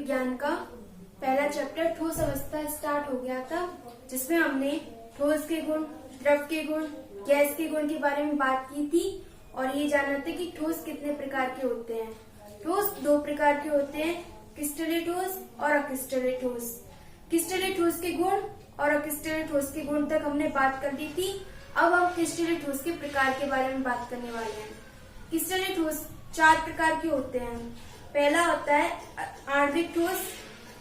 विज्ञान का पहला चैप्टर ठोस अवस्था स्टार्ट हो गया था, जिसमें हमने ठोस के गुण, द्रव के गुण, गैस के गुण के बारे में बात की थी और ये जानना था कि ठोस कितने प्रकार के होते हैं। ठोस दो प्रकार के होते हैं, क्रिस्टलीय ठोस और अक्रिस्टलीय ठोस। क्रिस्टलीय ठोस के गुण और अक्रिस्टलीय ठोस के गुण तक हमने बात कर ली थी। अब हम क्रिस्टलीय ठोस के प्रकार के बारे में बात करने वाले हैं। क्रिस्टलीय ठोस 4 प्रकार के होते हैं। पहला होता है आणविक ठोस,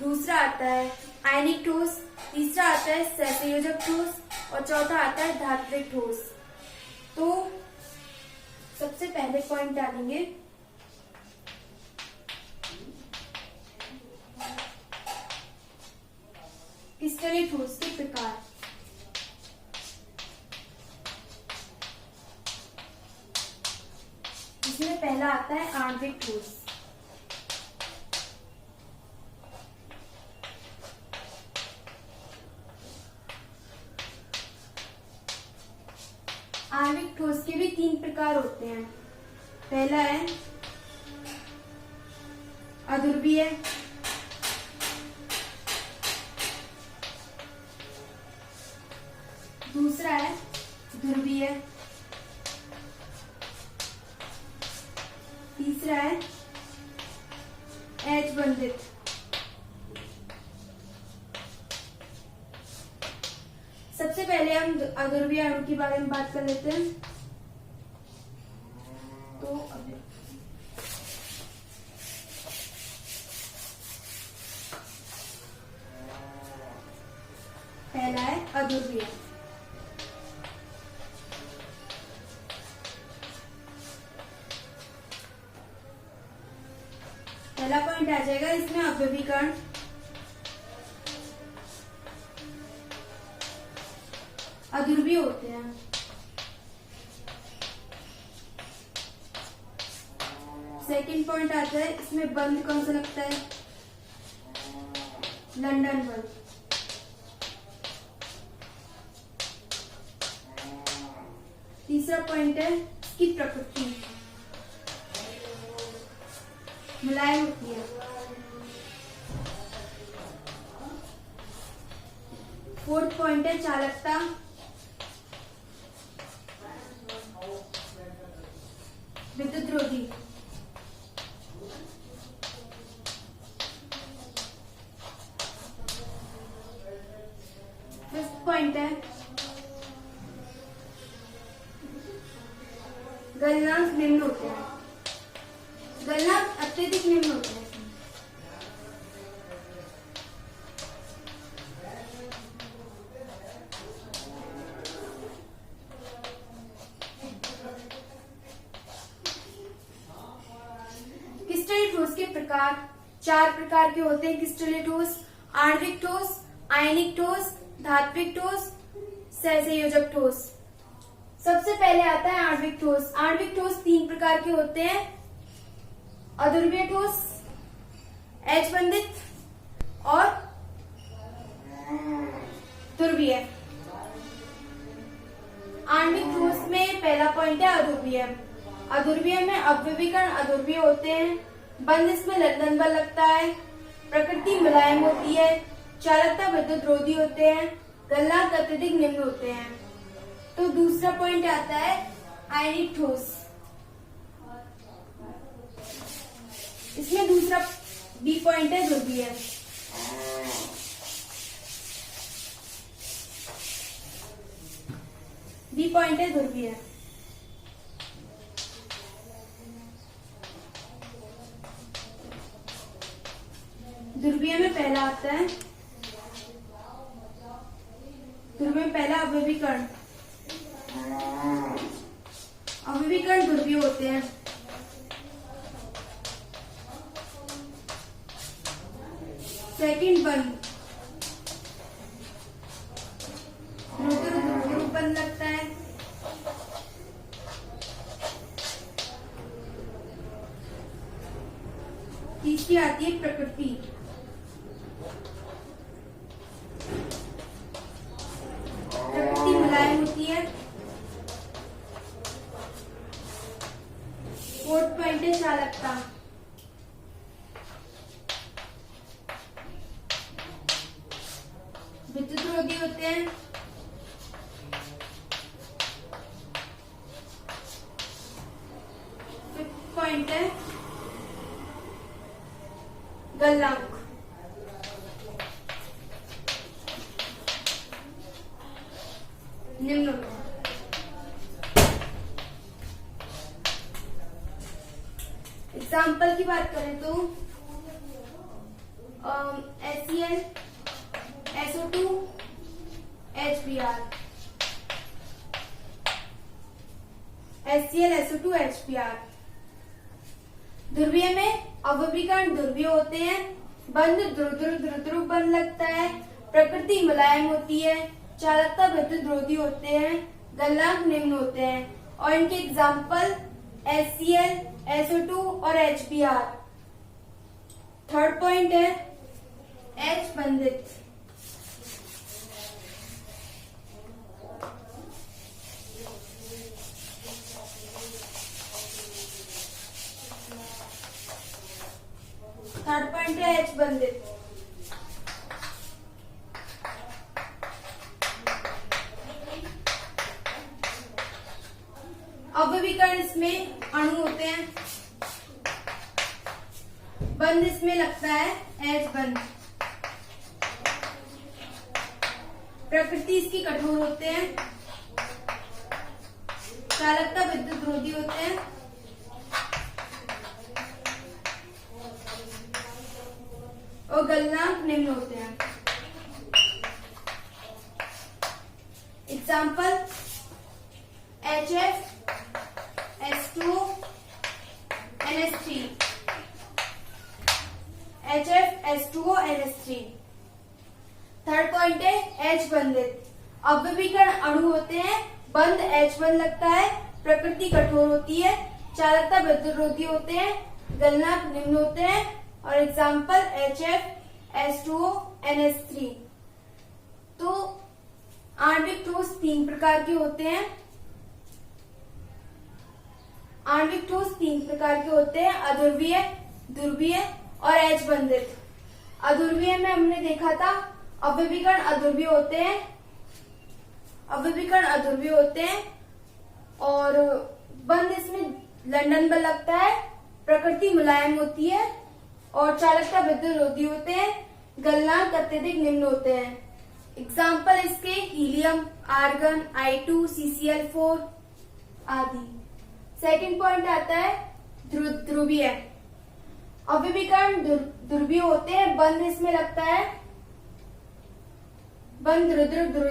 दूसरा आता है आयनिक ठोस, तीसरा आता है सहसंयोजक ठोस और चौथा आता है धात्विक ठोस। तो सबसे पहले पॉइंट डालेंगे क्रिस्टलीय ठोस के प्रकार। इसमें पहला आता है आणविक ठोस। आणविक ठोस के भी 3 प्रकार होते हैं। पहला है अध्रुवीय, दूसरा है ध्रुवीय, तीसरा है H बंधित। सबसे पहले हम अध्रुवीय अणु के बारे में बात कर लेते हैं। तो पहला है अध्रुवीय। पहला पॉइंट आ जाएगा इसमें अवयवीकरण। अध्रुवीय होते हैं। सेकंड पॉइंट आता है इसमें बंध कौन सा लगता है, लंदन बंध। तीसरा पॉइंट है इसकी प्रकृति, मुलायम होती है। फोर्थ पॉइंट है चालकता, विद्युत रोधी। फिफ्थ पॉइंट है गलनांक निम्न होते हैं। गलनांक अत्यधिक निम्न होते हैं। क्रिस्टलीय ठोस के प्रकार 4 प्रकार के होते हैं। क्रिस्टलीय ठोस, आणविक ठोस, आयनिक ठोस, धात्विक ठोस, सहसंयोजक ठोस। सबसे पहले आता है आणविक ठोस। आणविक ठोस 3 प्रकार के होते हैं, अध्रुवीय ठोस, H बंधित और ध्रुवीय। आणविक ठोस में पहला पॉइंट है अध्रुवीय। अध्रुवीय में अवयवीकरण अध्रुवीय होते हैं। बंध इसमें लंदन बल लगता है। प्रकृति मुलायम होती है। चालकता विद्युत रोधी होते हैं। गलनांक अत्यधिक निम्न होते हैं। तो दूसरा पॉइंट आता है आयनिक ठोस। इसमें दूसरा बी पॉइंट है ध्रुवीय। बी पॉइंट है ध्रुवीय। ध्रुवीय में पहला आता है, ध्रुवीय में पहला अवयवीकरण। अवयवीकरण ध्रुवीय होते हैं। सेकंड बंध, ध्रुव बंध लगता है। तीसरी आती है प्रकृति। प्रकृति मुलायम होती है। फोर्थ पॉइंट है चालकता। गलनांक। निम्न में एग्जाम्पल की बात करें तो HCl, SO2, HBr। HCl, SO2, HBr। ध्रुवीय में अवयवीकरण ध्रुवीय होते हैं, बंध ध्रुव बंध लगता है, प्रकृति मुलायम होती है, चालकता विद्युत रोधी होते हैं, गलनांक निम्न होते हैं। और इनके एग्जाम्पल HCl, SO2 और HBr। थर्ड पॉइंट है H बंधित। थर्ड पॉइंट है H बंधित। अवयवीकरण इसमें अणु होते हैं, बंध इसमें लगता है H बंध। प्रकृति इसकी कठोर होते हैं, चालकता विद्युत रोधी होते हैं, और गलनांक निम्न होते हैं। Example HF, H2O, NH3। HF, H2O, NH3। Third point है H बंधित। अवयवीकरण अणु होते हैं, बंध H बंध लगता है, प्रकृति कठोर होती है, चालकता विद्युत रोधी होते हैं, गलनांक निम्न होते हैं। और एग्जाम्पल HF, H2O, NH3। तो आणविक ठोस तीन प्रकार के होते हैं। आणविक ठोस तीन प्रकार के होते हैं, अध्रुवीय, ध्रुवीय और H बंधित। अध्रुवीय में हमने देखा था अवयवीकरण अध्रुवीय होते हैं, अवयवीकरण अध्रुवीय होते हैं और बंध इसमें लंदन बल लगता है, प्रकृति मुलायम होती है और चालकता विद्युत रोधी होते हैं, गलनांक अत्यधिक निम्न होते हैं। एग्जाम्पल इसके हीलियम, आर्गन, I2, CCl4 आदि। सेकंड पॉइंट आता है ध्रुवीय। अवयवीकरण ध्रुवीय होते हैं, बंध इसमें लगता है, बंध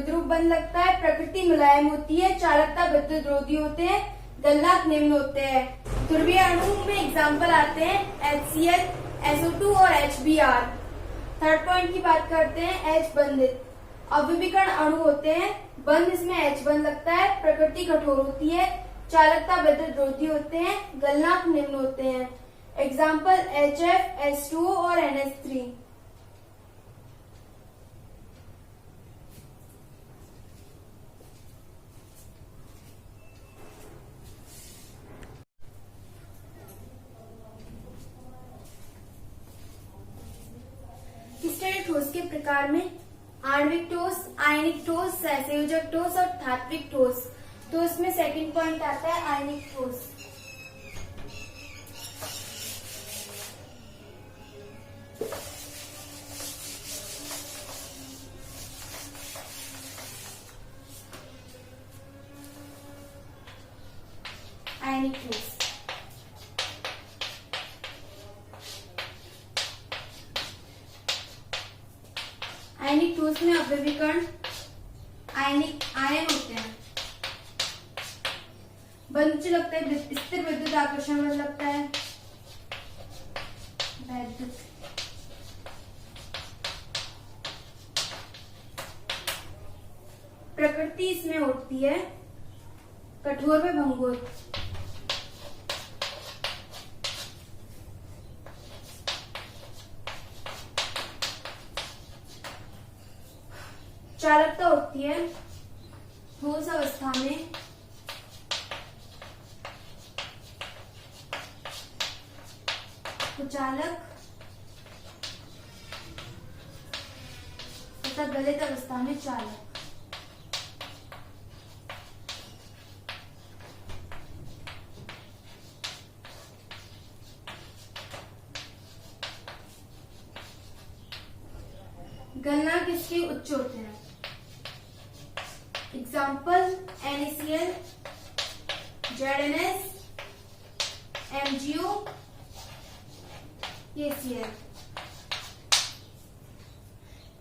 ध्रुव बंध लगता है, प्रकृति मुलायम होती है, चालकता विद्युत रोधी होते हैं, गलनांक निम्न होते हैं। ध्रुवीय अणु में एग्जाम्पल आते हैं HCl, SO2 और HBr। थर्ड पॉइंट की बात करते हैं H बंधित। अवयवीकरण अणु होते हैं, बंध इसमें H बंध लगता है, प्रकृति कठोर होती है, चालकता विद्युत रोधी होते हैं, गलनांक निम्न होते हैं। एग्जाम्पल HF, H2O और NH3। ठोस के प्रकार में आणविक ठोस, आयनिक ठोस, सहसंयोजक ठोस और धात्विक ठोस। तो इसमें सेकंड पॉइंट आता है आयनिक ठोस। आयनिक ठोस आयनिक ठोस में अवयवीकरण आयनिक आयन होते हैं, बंध जो लगता है स्थिर विद्युत आकर्षण बल लगता है, वैद्युत। प्रकृति इसमें होती है कठोर में भंगुर। चालकता होती है ठोस अवस्था में चालक तथा गलित अवस्था में चालक। गलनांक इसके उच्च होते हैं। Example NaCl, ZnS, MgO, KCl।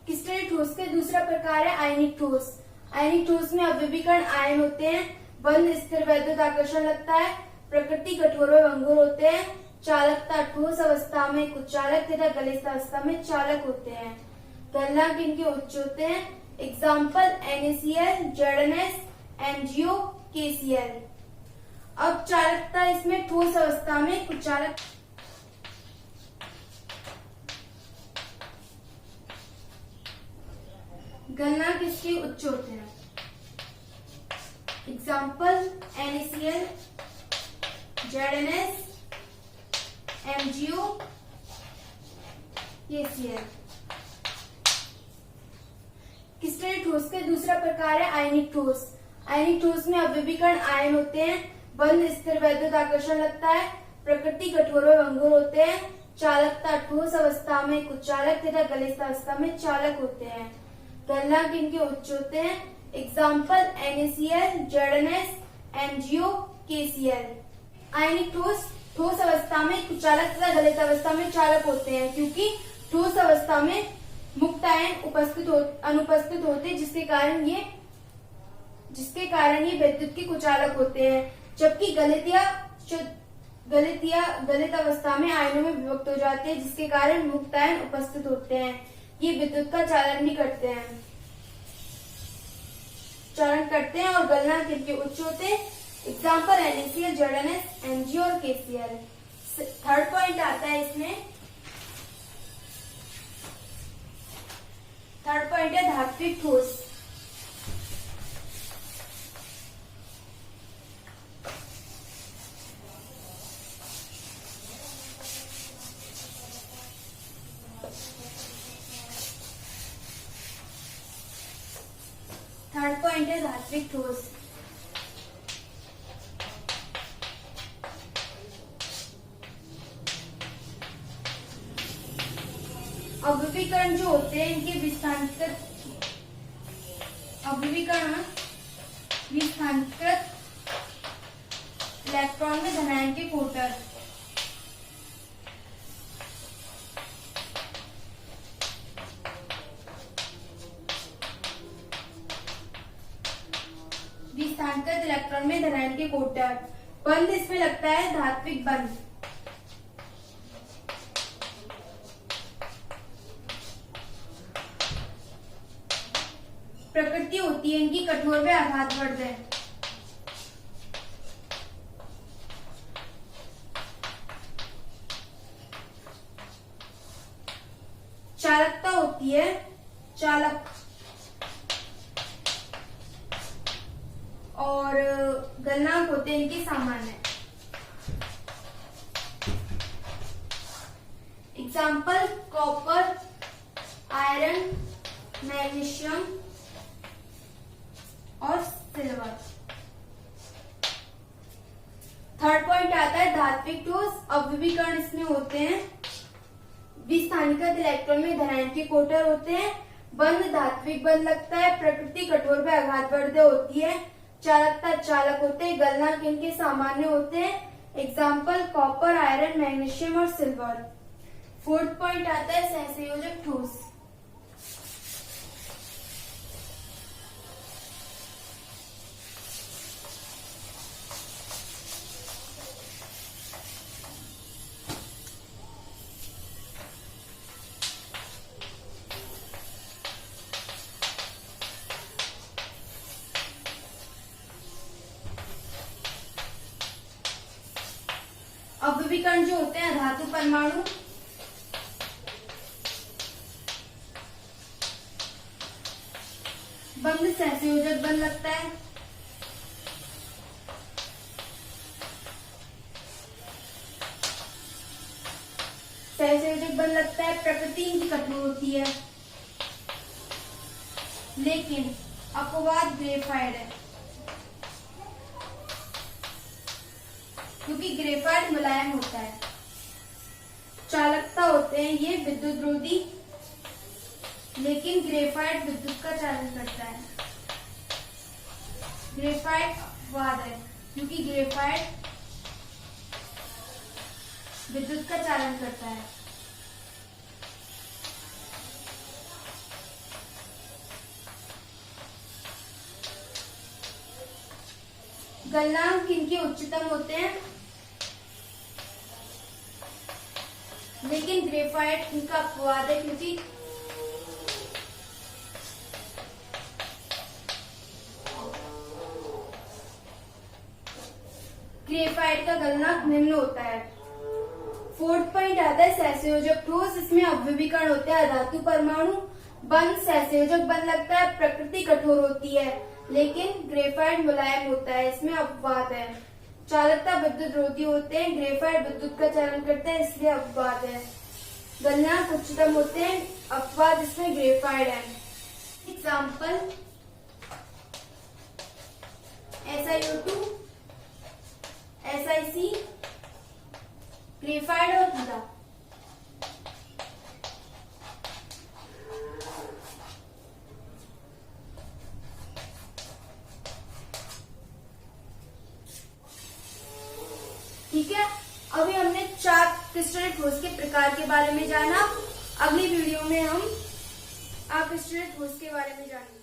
किस तरह ठोस का दूसरा प्रकार है आयनिक ठोस। आयनिक ठोस में अवयवीकरण आयन होते हैं, बंध स्थिर वैद्युत आकर्षण लगता है, प्रकृति कठोर व भंगुर होते हैं, चालकता ठोस अवस्था में कुचालक तथा गलित अवस्था में चालक होते हैं। गलनांक इनके उच्च होते हैं। Example NaCl, ZnS, MgO, KCl। अब चालकता इसमें ठोस अवस्था में कुचालक गलनांक इसके उच्च होते हैं। Example NaCl, ZnS, MgO, KCl। किस तरह ठोस का दूसरा प्रकार है आयनिक ठोस। आयनिक ठोस में अवयवीकरण आयन होते हैं, बंध स्थिर वैद्युत आकर्षण लगता है, प्रकृति कठोर व भंगुर होते हैं, चालकता ठोस अवस्था में कुचालक तथा गलित अवस्था में चालक होते हैं। गलनांक इनके उच्च होते हैं। Example NaCl, ZnS, MgO, KCl। आयनिक ठोस ठोस अवस्था में कुचालक तथा गलित अवस्था में चालक होते हैं, क्योंकि ठोस अवस्था में मुक्त आयन अनुपस्थित होते हैं, जिसके कारण ये विद्युत के कुचालक होते हैं, जबकि गलित अवस्था में आयनों में विभक्त हो जाते हैं, जिसके कारण मुक्त आयन उपस्थित होते हैं। ये विद्युत का चालन भी करते हैं और गलनांक इनके उच्च होते हैं। एग्जाम्पल NaCl, ZnS, MgO और KCl। थर्ड पॉइंट आता है इसमें, थर्ड पॉइंट है धात्विक ठोस। थर्ड पॉइंट है धात्विक ठोस। अवयवीकरण जो होते हैं इनके विस्थानीकृत इलेक्ट्रॉन में धनायन के कोटर। विस्थानीकृत इलेक्ट्रॉन में धनायन के कोटर। बंध इसमें लगता है धात्विक बंध। प्रकृति होती है इनकी कठोर व आघातवर्धक। चालकता होती है चालक, और गलनांक होते हैं इनके सामान्य। एग्जाम्पल कॉपर, आयरन, मैग्नीशियम और सिल्वर। थर्ड पॉइंट आता है धात्विक ठोस। अवयवीकरण इसमें होते हैं, विस्थानीकृत इलेक्ट्रॉन में धनायन के कोटर होते हैं, बंध धात्विक बंध लगता है, प्रकृति कठोर व आघातवर्धक होती है, चालकता चालक होते हैं, गलनांक इनके सामान्य होते हैं। एग्जाम्पल कॉपर, आयरन, मैग्नीशियम और सिल्वर। फोर्थ पॉइंट आता है सहसंयोजक ठोस। अवयवीकरण जो होते हैं धातु परमाणु, बंध सहसंयोजक बंध लगता है, सहसंयोजक बंध लगता है, प्रकृति इनकी कठोर होती है, लेकिन अपवाद ग्रेफाइट है, क्योंकि ग्रेफाइट मुलायम होता है। चालकता होते हैं ये विद्युत रोधी, लेकिन ग्रेफाइट विद्युत का चालन करता है। ग्रेफाइट अपवाद है क्योंकि ग्रेफाइट विद्युत का चालन करता है। गलनांक इनके उच्चतम होते हैं, लेकिन ग्रेफाइट इनका अपवाद है क्योंकि ग्रेफाइट का गलनांक निम्न होता है। 4th पॉइंट आता है सहसंयोजक ठोस। इसमें अव्यवीकरण होते हैं अधातु परमाणु। बंध सहसंयोजक बंध लगता है, प्रकृति कठोर होती है, लेकिन ग्रेफाइट मुलायम होता है, इसमें अपवाद है। चालकता विद्युत रोधी होते हैं, ग्रेफाइट विद्युत का चालन करता है, इसलिए अपवाद है। गलनांक उच्चतम होते हैं, अपवाद इसमें ग्रेफाइट है। एग्जाम्पल SiO2, SiC, ग्रेफाइट और हीरा। ठीक है, अभी हमने 4 क्रिस्टलीय ठोस के प्रकार के बारे में जाना। अगली वीडियो में हम अक्रिस्टलीय ठोस के बारे में जानेंगे।